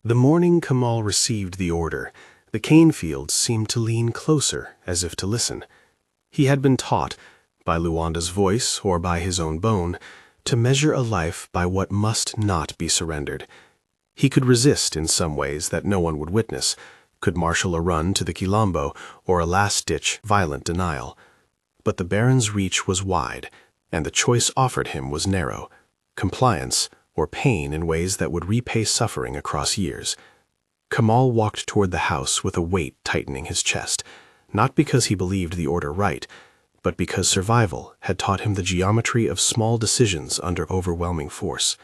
The morning Camal received the order, the cane fields seemed to lean closer, as if to listen. He had been taught, by Luanda's voice or by his own bone, to measure a life by what must not be surrendered. He could resist in some ways that no one would witness, could marshal a run to the Quilombo or a last-ditch, violent denial. But the Baron's reach was wide, and the choice offered him was narrow: compliance or pain in ways that would repay suffering across years. Camal walked toward the house with a weight tightening his chest, not because he believed the order right, but because survival had taught him the geometry of small decisions under overwhelming force.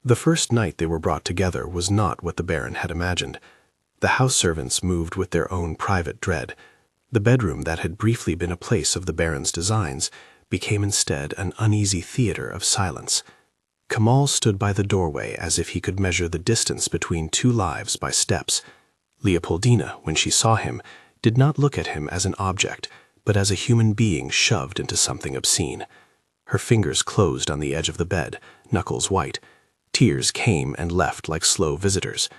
The first night they were brought together was not what the Baron had imagined. The house servants moved with their own private dread. The bedroom that had briefly been a place of the Baron's designs became instead an uneasy theater of silence. Camal stood by the doorway as if he could measure the distance between two lives by steps. Leopoldina, when she saw him, did not look at him as an object, but as a human being shoved into something obscene. Her fingers closed on the edge of the bed, knuckles white. Tears came and left like slow visitors.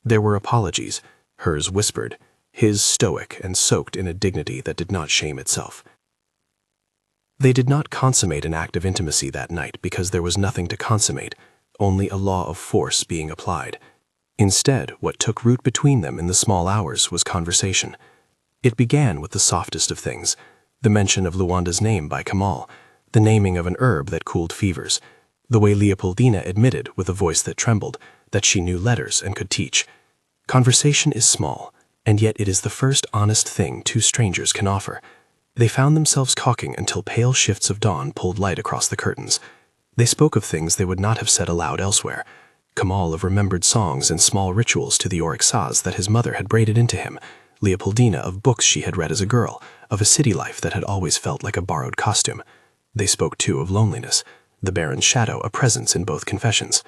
There were apologies, hers whispered, his stoic and soaked in a dignity that did not shame itself. They did not consummate an act of intimacy that night because there was nothing to consummate, only a law of force being applied. Instead, what took root between them in the small hours was conversation. It began with the softest of things, the mention of Luanda's name by Camal, the naming of an herb that cooled fevers, the way Leopoldina admitted, with a voice that trembled, that she knew letters and could teach. Conversation is small, and yet it is the first honest thing two strangers can offer. They found themselves talking until pale shifts of dawn pulled light across the curtains. They spoke of things they would not have said aloud elsewhere. Camal of remembered songs and small rituals to the oryxas that his mother had braided into him, Leopoldina of books she had read as a girl, of a city life that had always felt like a borrowed costume. They spoke too of loneliness, the Baron's shadow a presence in both confessions.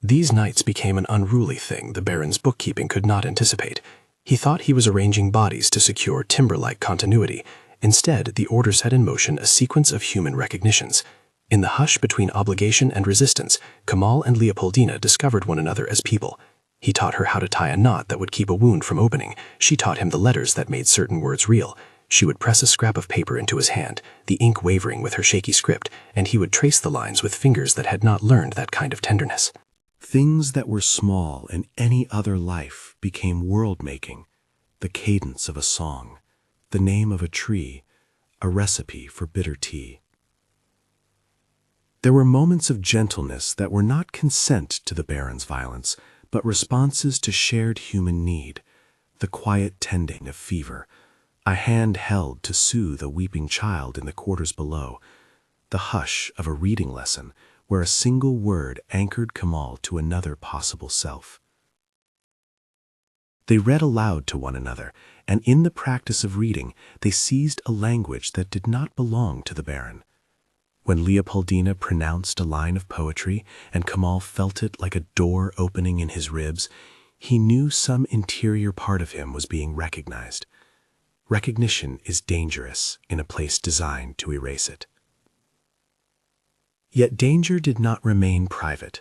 These nights became an unruly thing the Baron's bookkeeping could not anticipate. He thought he was arranging bodies to secure timber-like continuity. Instead, the order set in motion a sequence of human recognitions. In the hush between obligation and resistance, Camal and Leopoldina discovered one another as people. He taught her how to tie a knot that would keep a wound from opening. She taught him the letters that made certain words real. She would press a scrap of paper into his hand, the ink wavering with her shaky script, and he would trace the lines with fingers that had not learned that kind of tenderness. Things that were small in any other life became world-making: the cadence of a song, the name of a tree, a recipe for bitter tea. There were moments of gentleness that were not consent to the Baron's violence, but responses to shared human need: the quiet tending of fever, a hand held to soothe a weeping child in the quarters below, the hush of a reading lesson where a single word anchored Camal to another possible self. They read aloud to one another, and in the practice of reading, they seized a language that did not belong to the Baron. When Leopoldina pronounced a line of poetry and Camal felt it like a door opening in his ribs, he knew some interior part of him was being recognized. Recognition is dangerous in a place designed to erase it. Yet danger did not remain private.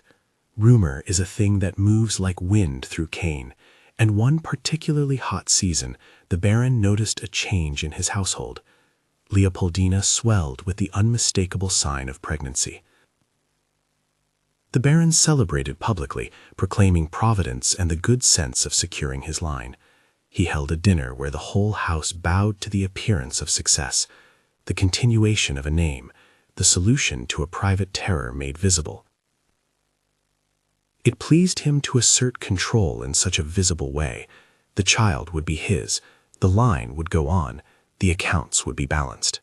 Rumor is a thing that moves like wind through cane, and one particularly hot season, the Baron noticed a change in his household. Leopoldina swelled with the unmistakable sign of pregnancy. The Baron celebrated publicly, proclaiming providence and the good sense of securing his line. He held a dinner where the whole house bowed to the appearance of success, the continuation of a name, the solution to a private terror made visible. It pleased him to assert control in such a visible way. The child would be his, the line would go on, the accounts would be balanced.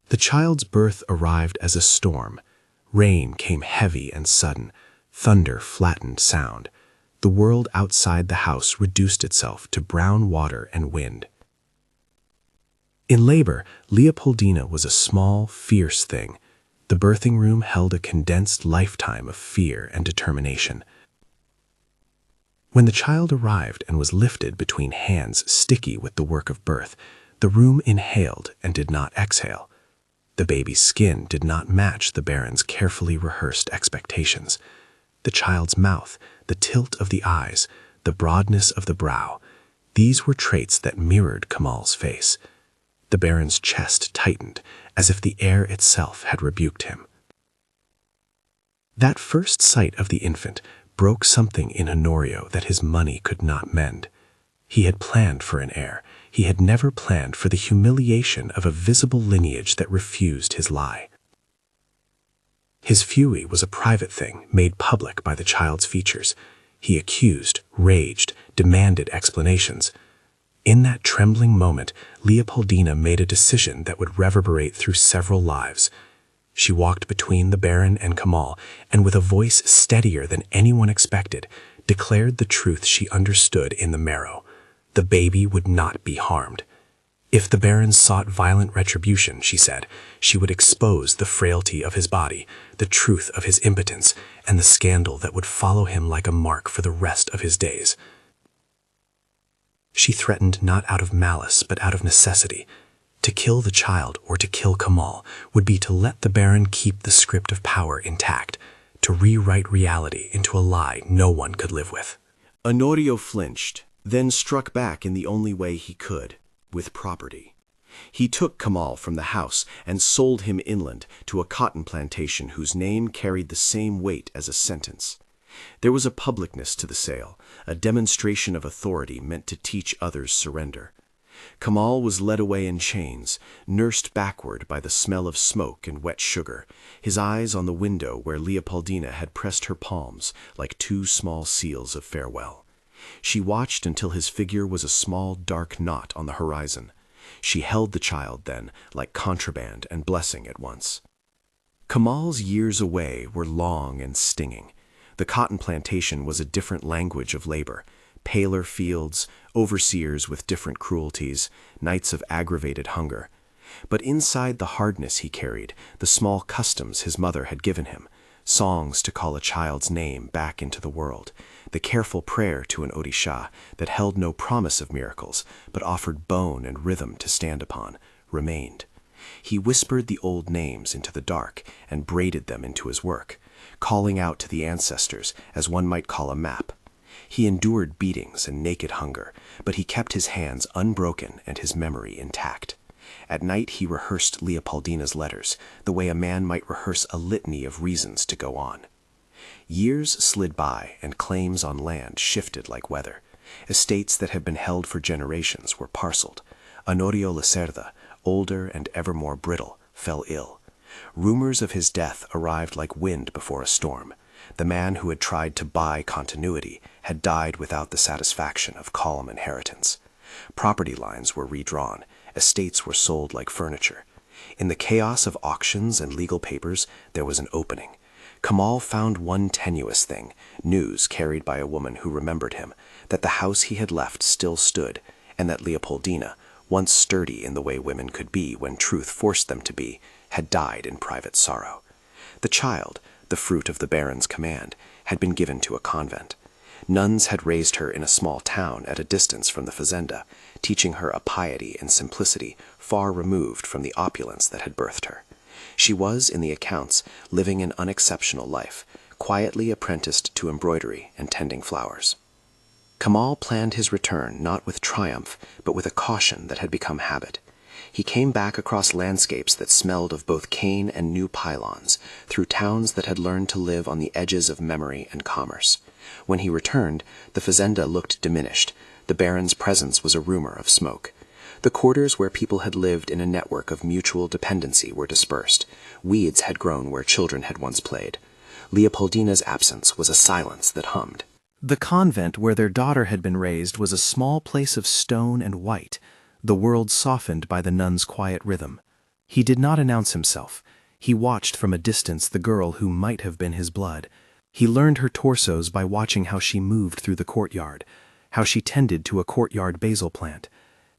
The child's birth arrived as a storm. Rain came heavy and sudden, thunder flattened sound. The world outside the house reduced itself to brown water and wind. In labor, Leopoldina was a small, fierce thing. The birthing room held a condensed lifetime of fear and determination. When the child arrived and was lifted between hands sticky with the work of birth, the room inhaled and did not exhale. The baby's skin did not match the Baron's carefully rehearsed expectations. The child's mouth, the tilt of the eyes, the broadness of the brow, these were traits that mirrored Camal's face. The Baron's chest tightened, as if the air itself had rebuked him. That first sight of the infant broke something in Honorio that his money could not mend. He had planned for an heir. He had never planned for the humiliation of a visible lineage that refused his lie. His fury was a private thing made public by the child's features. He accused, raged, demanded explanations. In that trembling moment, Leopoldina made a decision that would reverberate through several lives. She walked between the Baron and Camal, and with a voice steadier than anyone expected, declared the truth she understood in the marrow. The baby would not be harmed. If the Baron sought violent retribution, she said, she would expose the frailty of his body, the truth of his impotence, and the scandal that would follow him like a mark for the rest of his days. She threatened not out of malice, but out of necessity. To kill the child or to kill Camal would be to let the Baron keep the script of power intact, to rewrite reality into a lie no one could live with. Honorio flinched, then struck back in the only way he could, with property. He took Camal from the house and sold him inland to a cotton plantation whose name carried the same weight as a sentence. There was a publicness to the sale, a demonstration of authority meant to teach others surrender. Camal was led away in chains, nursed backward by the smell of smoke and wet sugar, his eyes on the window where Leopoldina had pressed her palms like two small seals of farewell. She watched until his figure was a small dark knot on the horizon. She held the child then, like contraband and blessing at once. Camal's years away were long and stinging. The cotton plantation was a different language of labor, paler fields, overseers with different cruelties, nights of aggravated hunger. But inside the hardness he carried, the small customs his mother had given him, songs to call a child's name back into the world, the careful prayer to an Odisha that held no promise of miracles, but offered bone and rhythm to stand upon, remained. He whispered the old names into the dark and braided them into his work, calling out to the ancestors as one might call a map. He endured beatings and naked hunger, but he kept his hands unbroken and his memory intact. At night he rehearsed Leopoldina's letters, the way a man might rehearse a litany of reasons to go on. Years slid by, and claims on land shifted like weather. Estates that had been held for generations were parceled. Fazenda Lacerda, older and ever more brittle, fell ill. Rumors of his death arrived like wind before a storm. The man who had tried to buy continuity had died without the satisfaction of calm inheritance. Property lines were redrawn. Estates were sold like furniture. In the chaos of auctions and legal papers, there was an opening. Camal found one tenuous thing, news carried by a woman who remembered him, that the house he had left still stood, and that Leopoldina, once sturdy in the way women could be when truth forced them to be, had died in private sorrow. The child, the fruit of the Baron's command, had been given to a convent. Nuns had raised her in a small town at a distance from the fazenda, teaching her a piety and simplicity far removed from the opulence that had birthed her. She was, in the accounts, living an unexceptional life, quietly apprenticed to embroidery and tending flowers. Camal planned his return not with triumph, but with a caution that had become habit. He came back across landscapes that smelled of both cane and new pylons, through towns that had learned to live on the edges of memory and commerce. When he returned, the fazenda looked diminished. The Baron's presence was a rumor of smoke. The quarters where people had lived in a network of mutual dependency were dispersed. Weeds had grown where children had once played. Leopoldina's absence was a silence that hummed. The convent where their daughter had been raised was a small place of stone and white, the world softened by the nun's quiet rhythm. He did not announce himself. He watched from a distance the girl who might have been his blood. He learned her torsos by watching how she moved through the courtyard, how she tended to a courtyard basil plant,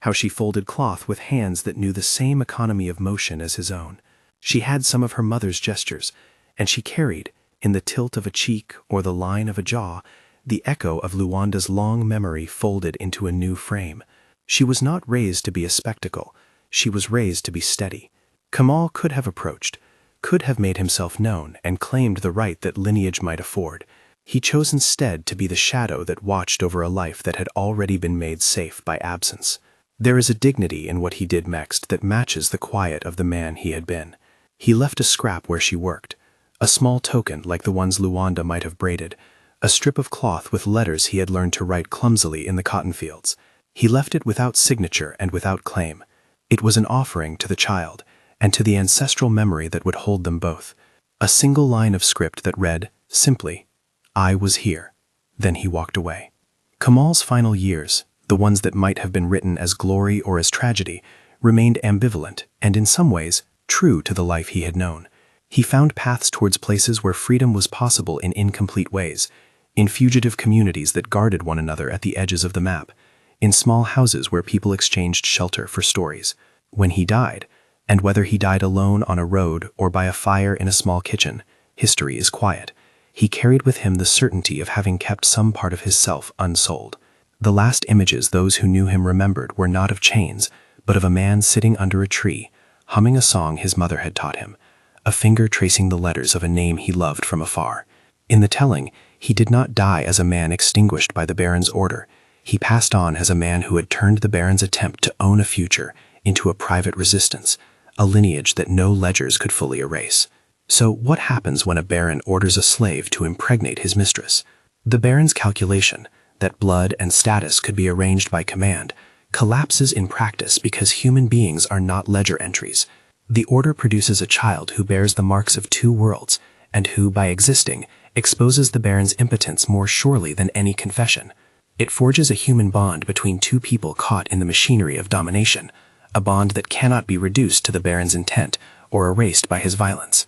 how she folded cloth with hands that knew the same economy of motion as his own. She had some of her mother's gestures, and she carried, in the tilt of a cheek or the line of a jaw, the echo of Luanda's long memory folded into a new frame. She was not raised to be a spectacle. She was raised to be steady. Camal could have approached, could have made himself known and claimed the right that lineage might afford. He chose instead to be the shadow that watched over a life that had already been made safe by absence. There is a dignity in what he did next that matches the quiet of the man he had been. He left a scrap where she worked, a small token like the ones Luanda might have braided, a strip of cloth with letters he had learned to write clumsily in the cotton fields. He left it without signature and without claim. It was an offering to the child, and to the ancestral memory that would hold them both. A single line of script that read, simply, "I was here." Then he walked away. Camal's final years, the ones that might have been written as glory or as tragedy, remained ambivalent and in some ways true to the life he had known. He found paths towards places where freedom was possible in incomplete ways, in fugitive communities that guarded one another at the edges of the map, in small houses where people exchanged shelter for stories. When he died, and whether he died alone on a road or by a fire in a small kitchen, history is quiet. He carried with him the certainty of having kept some part of his self unsold. The last images those who knew him remembered were not of chains, but of a man sitting under a tree, humming a song his mother had taught him, a finger tracing the letters of a name he loved from afar. In the telling, he did not die as a man extinguished by the Baron's order. He passed on as a man who had turned the Baron's attempt to own a future into a private resistance, a lineage that no ledgers could fully erase. So what happens when a Baron orders a slave to impregnate his mistress? The Baron's calculation, that blood and status could be arranged by command, collapses in practice because human beings are not ledger entries. The order produces a child who bears the marks of two worlds, and who, by existing, exposes the Baron's impotence more surely than any confession. It forges a human bond between two people caught in the machinery of domination, a bond that cannot be reduced to the Baron's intent or erased by his violence.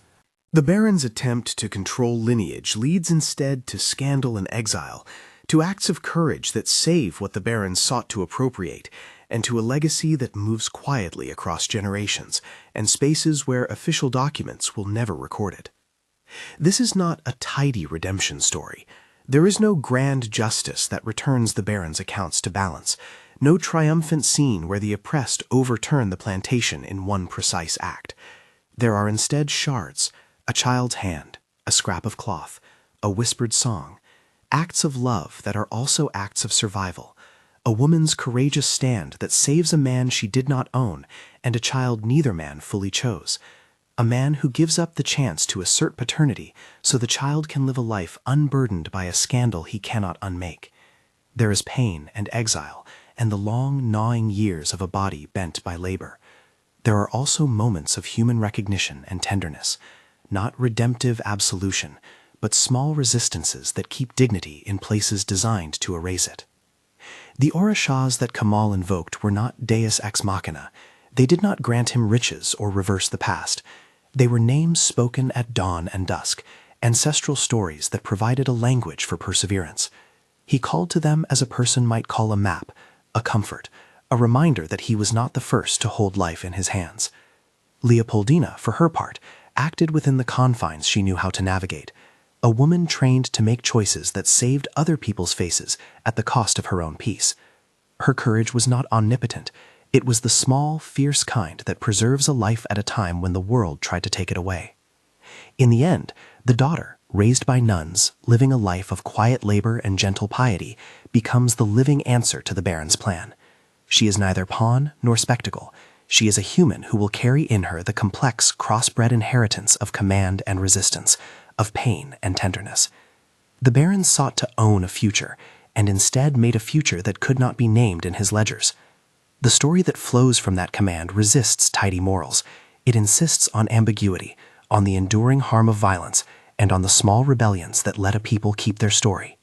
The Baron's attempt to control lineage leads instead to scandal and exile, to acts of courage that save what the Baron sought to appropriate, and to a legacy that moves quietly across generations and spaces where official documents will never record it. This is not a tidy redemption story. There is no grand justice that returns the Baron's accounts to balance, no triumphant scene where the oppressed overturn the plantation in one precise act. There are instead shards, a child's hand, a scrap of cloth, a whispered song, acts of love that are also acts of survival, a woman's courageous stand that saves a man she did not own and a child neither man fully chose, a man who gives up the chance to assert paternity so the child can live a life unburdened by a scandal he cannot unmake. There is pain and exile and the long, gnawing years of a body bent by labor. There are also moments of human recognition and tenderness, not redemptive absolution, but small resistances that keep dignity in places designed to erase it. The orishas that Camal invoked were not deus ex machina. They did not grant him riches or reverse the past. They were names spoken at dawn and dusk, ancestral stories that provided a language for perseverance. He called to them as a person might call a map, a comfort, a reminder that he was not the first to hold life in his hands. Leopoldina, for her part, acted within the confines she knew how to navigate, a woman trained to make choices that saved other people's faces at the cost of her own peace. Her courage was not omnipotent. It was the small, fierce kind that preserves a life at a time when the world tried to take it away. In the end, the daughter, raised by nuns, living a life of quiet labor and gentle piety, becomes the living answer to the Baron's plan. She is neither pawn nor spectacle. She is a human who will carry in her the complex, crossbred inheritance of command and resistance, of pain and tenderness. The Baron sought to own a future, and instead made a future that could not be named in his ledgers. The story that flows from that command resists tidy morals. It insists on ambiguity, on the enduring harm of violence, and on the small rebellions that let a people keep their story.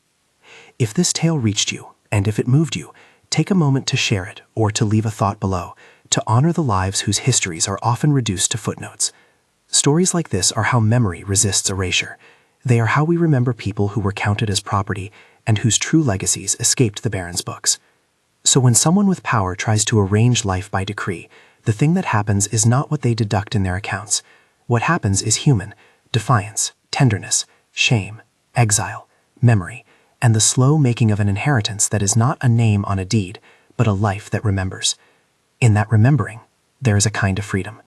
If this tale reached you, and if it moved you, take a moment to share it or to leave a thought below, to honor the lives whose histories are often reduced to footnotes. Stories like this are how memory resists erasure. They are how we remember people who were counted as property and whose true legacies escaped the Baron's books. So when someone with power tries to arrange life by decree, the thing that happens is not what they deduct in their accounts. What happens is human: defiance, tenderness, shame, exile, memory, and the slow making of an inheritance that is not a name on a deed, but a life that remembers. In that remembering, there is a kind of freedom.